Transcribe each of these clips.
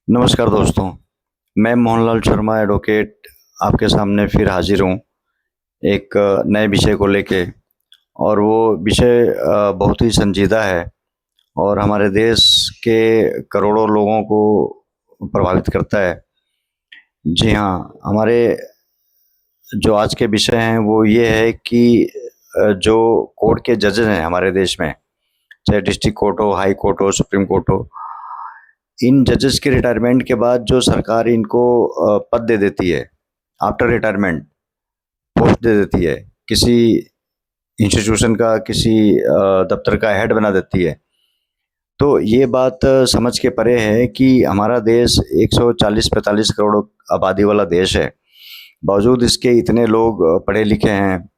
नमस्कार दोस्तों। मैं मोहनलाल शर्मा एडवोकेट आपके सामने फिर हाजिर हूँ एक नए विषय को लेके। और वो विषय बहुत ही संजीदा है और हमारे देश के करोड़ों लोगों को प्रभावित करता है। जी हाँ, हमारे जो आज के विषय हैं वो ये है कि जो कोर्ट के जजेस हैं हमारे देश में, चाहे डिस्ट्रिक्ट कोर्ट हो, हाई कोर्ट हो, सुप्रीम कोर्ट हो, इन जजेस के रिटायरमेंट के बाद जो सरकार इनको पद दे देती है आफ्टर रिटायरमेंट, पोस्ट दे देती है, किसी इंस्टीट्यूशन का, किसी दफ्तर का हेड बना देती है। तो ये बात समझ के परे है कि हमारा देश 140-45 करोड़ आबादी वाला देश है। बावजूद इसके इतने लोग पढ़े लिखे हैं,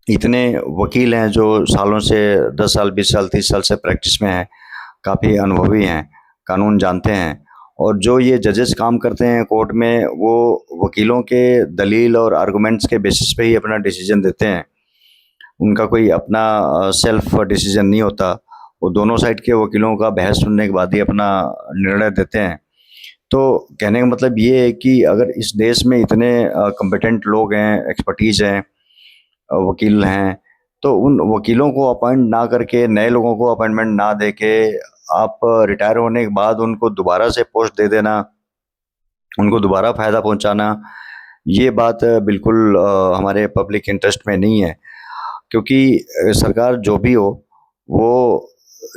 इतने वकील हैं जो सालों से 10 साल, 20 साल, 30 साल से प्रैक्टिस में हैं, काफ़ी अनुभवी हैं, कानून जानते हैं। और जो ये जजेस काम करते हैं कोर्ट में, वो वकीलों के दलील और आर्गुमेंट्स के बेसिस पे ही अपना डिसीजन देते हैं। उनका कोई अपना सेल्फ डिसीजन नहीं होता। वो दोनों साइड के वकीलों का बहस सुनने के बाद ही अपना निर्णय देते हैं। तो कहने का मतलब ये है कि अगर इस देश में इतने कॉम्पिटेंट लोग हैं, एक्सपर्टीज़ हैं, वकील हैं, तो उन वकीलों को अपॉइंट ना करके, नए लोगों को अपॉइंटमेंट ना दे के, आप रिटायर होने के बाद उनको दोबारा से पोस्ट दे देना, उनको दोबारा फ़ायदा पहुंचाना, ये बात बिल्कुल हमारे पब्लिक इंटरेस्ट में नहीं है। क्योंकि सरकार जो भी हो, वो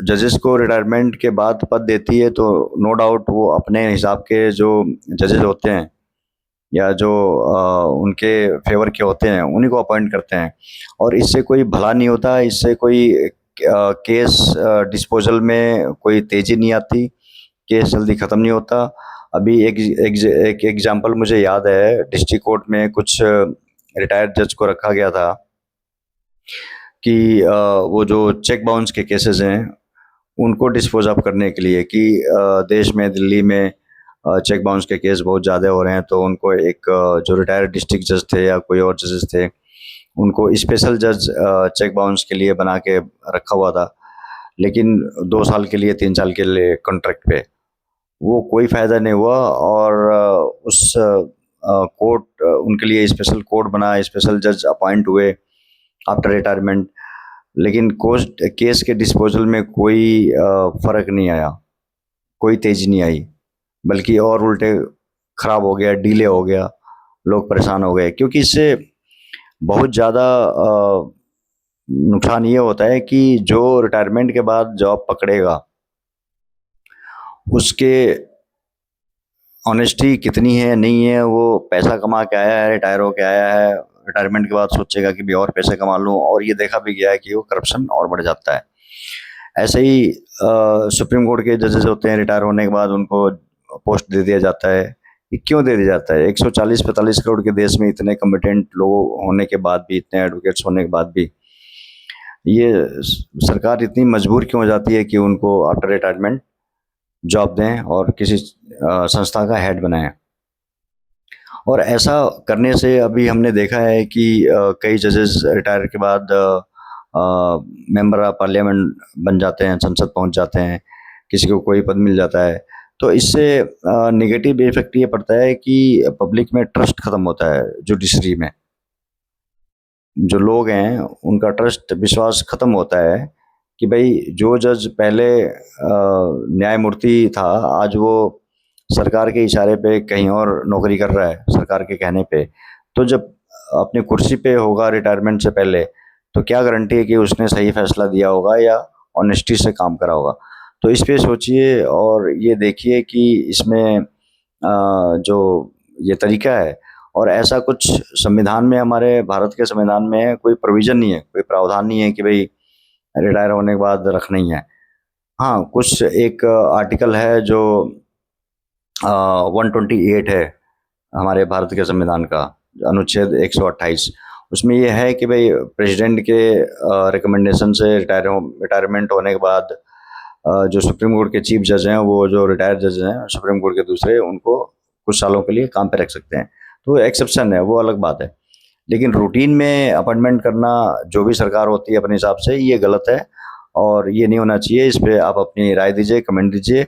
जजेस को रिटायरमेंट के बाद पद देती है, तो नो डाउट वो अपने हिसाब के जो जजेस होते हैं या जो उनके फेवर के होते हैं, उन्हीं को अपॉइंट करते हैं। और इससे कोई भला नहीं होता, इससे कोई केस डिस्पोजल में कोई तेज़ी नहीं आती, केस जल्दी ख़त्म नहीं होता। अभी एक एग्जांपल मुझे याद है, डिस्ट्रिक्ट कोर्ट में कुछ रिटायर्ड जज को रखा गया था कि वो जो चेक बाउंस के केसेस हैं, उनको डिस्पोज ऑफ करने के लिए कि देश में, दिल्ली में चेक बाउंस के केस बहुत ज़्यादा हो रहे हैं, तो उनको एक जो रिटायर्ड डिस्ट्रिक्ट जज थे या कोई और जजेस थे, उनको स्पेशल जज चेक बाउंस के लिए बना के रखा हुआ था। लेकिन 2 साल के लिए, 3 साल के लिए कॉन्ट्रैक्ट पे, वो कोई फ़ायदा नहीं हुआ। और उस कोर्ट, उनके लिए स्पेशल कोर्ट बना, स्पेशल जज अपॉइंट हुए आफ्टर रिटायरमेंट, लेकिन कोस्ट केस के डिस्पोजल में कोई फ़र्क नहीं आया, कोई तेज़ी नहीं आई, बल्कि और उल्टे ख़राब हो गया, डिले हो गया, लोग परेशान हो गए। क्योंकि इससे बहुत ज़्यादा नुकसान ये होता है कि जो रिटायरमेंट के बाद जॉब पकड़ेगा, उसके ऑनेस्टी कितनी है, नहीं है, वो पैसा कमा के आया है, रिटायर होके आया है, रिटायरमेंट के बाद सोचेगा कि भी और पैसे कमा लूँ, और ये देखा भी गया है कि वो करप्शन और बढ़ जाता है। ऐसे ही सुप्रीम कोर्ट के जजेस होते हैं, रिटायर होने के बाद उनको पोस्ट दे दिया जाता है। ये क्यों दे दिया जाता है? 140-45 करोड़ के देश में इतने कॉम्पिटेंट लोग होने के बाद भी, इतने एडवोकेट्स होने के बाद भी, ये सरकार इतनी मजबूर क्यों हो जाती है कि उनको आफ्टर रिटायरमेंट जॉब दें और किसी संस्था का हेड बनाएं? और ऐसा करने से अभी हमने देखा है कि कई जजेस रिटायर के बाद मेंबर ऑफ पार्लियामेंट बन जाते हैं, संसद पहुंच जाते हैं, किसी को कोई पद मिल जाता है। तो इससे नेगेटिव इफेक्ट ये पड़ता है कि पब्लिक में ट्रस्ट खत्म होता है जुडिशरी में। जो लोग हैं उनका ट्रस्ट, विश्वास खत्म होता है कि भाई जो जज पहले न्यायमूर्ति था, आज वो सरकार के इशारे पे कहीं और नौकरी कर रहा है, सरकार के कहने पे। तो जब अपनी कुर्सी पे होगा रिटायरमेंट से पहले, तो क्या गारंटी है कि उसने सही फैसला दिया होगा या ऑनेस्टी से काम करा होगा? तो इस पे सोचिए और ये देखिए कि इसमें जो ये तरीका है, और ऐसा कुछ संविधान में, हमारे भारत के संविधान में कोई प्रोविज़न नहीं है, कोई प्रावधान नहीं है कि भई रिटायर होने के बाद रखना ही है। हाँ, कुछ एक आर्टिकल है जो 128 है हमारे भारत के संविधान का, अनुच्छेद 128। उसमें ये है कि भई प्रेसिडेंट के रिकमेंडेशन से रिटायरमेंट होने के बाद जो सुप्रीम कोर्ट के चीफ जज हैं, वो जो रिटायर्ड जज हैं सुप्रीम कोर्ट के दूसरे, उनको कुछ सालों के लिए काम पे रख सकते हैं। तो एक्सेप्शन है, वो अलग बात है। लेकिन रूटीन में अपॉइंटमेंट करना जो भी सरकार होती है अपने हिसाब से, ये गलत है और ये नहीं होना चाहिए। इस पे आप अपनी राय दीजिए, कमेंट दीजिए,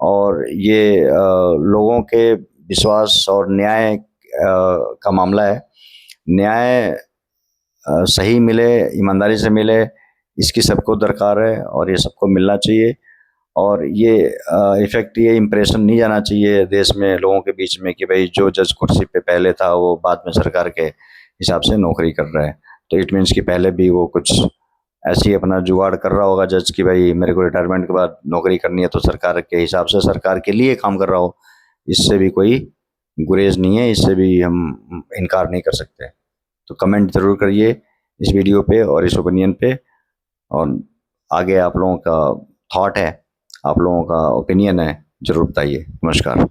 और ये लोगों के विश्वास और न्याय का मामला है। न्याय सही मिले, ईमानदारी से मिले, इसकी सबको दरकार है और ये सबको मिलना चाहिए। और ये इफ़ेक्ट, ये इम्प्रेशन नहीं जाना चाहिए देश में लोगों के बीच में कि भाई जो जज कुर्सी पे पहले था वो बाद में सरकार के हिसाब से नौकरी कर रहा है। तो इट मीन्स कि पहले भी वो कुछ ऐसे ही अपना जुगाड़ कर रहा होगा जज कि भाई मेरे को रिटायरमेंट के बाद नौकरी करनी है तो सरकार के हिसाब से, सरकार के लिए काम कर रहा हो। इससे भी कोई गुरेज नहीं है, इससे भी हम इनकार नहीं कर सकते। तो कमेंट ज़रूर करिए इस वीडियो पे और इस ओपिनियन पे, और आगे आप लोगों का थॉट है, आप लोगों का ओपिनियन है, ज़रूर बताइए। नमस्कार।